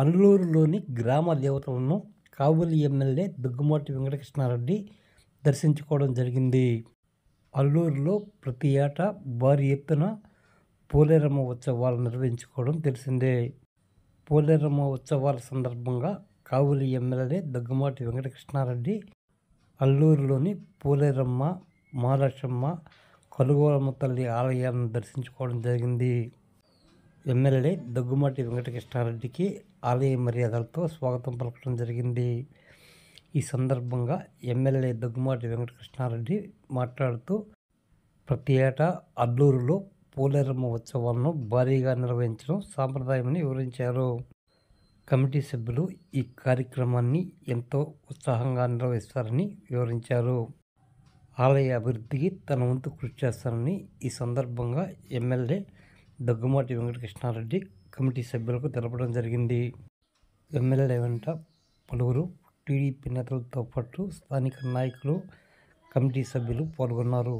అల్లూరులోని గ్రామ దేవతలను కావలి ఎమ్మెల్యే దుగ్గుమాటి వెంకటకృష్ణారెడ్డి దర్శించుకోవడం జరిగింది. అల్లూరులో ప్రతి ఏటా భారీ ఎత్తున పోలేరమ్మ ఉత్సవాలు నిర్వహించుకోవడం తెలిసిందే. పోలేరమ్మ ఉత్సవాల సందర్భంగా కావలి ఎమ్మెల్యే దుగ్గుమాటి వెంకటకృష్ణారెడ్డి అల్లూరులోని పోలేరమ్మ, మహాలక్ష్మమ్మ, కలుగోలమ్మ తల్లి ఆలయాలను దర్శించుకోవడం జరిగింది. ఎమ్మెల్యే దగ్గుమాటి వెంకటకృష్ణారెడ్డికి ఆలయ మర్యాదలతో స్వాగతం పలకడం జరిగింది. ఈ సందర్భంగా ఎమ్మెల్యే దగ్గుమాటి వెంకటకృష్ణారెడ్డి మాట్లాడుతూ ప్రతి ఏటా అల్లూరులో పోలేరమ్మ ఉత్సవాలను భారీగా నిర్వహించడం సాంప్రదాయమని వివరించారు. కమిటీ సభ్యులు ఈ కార్యక్రమాన్ని ఎంతో ఉత్సాహంగా నిర్వహిస్తారని వివరించారు. ఆలయ అభివృద్ధికి తన వంతు కృషి చేస్తానని ఈ సందర్భంగా ఎమ్మెల్యే దగ్గుమాటి వెంకటకృష్ణారెడ్డి కమిటీ సభ్యులకు తెలపడం జరిగింది. ఎమ్మెల్యే వెంట పలువురు టీడీపీ నేతలతో పాటు స్థానిక నాయకులు, కమిటీ సభ్యులు పాల్గొన్నారు.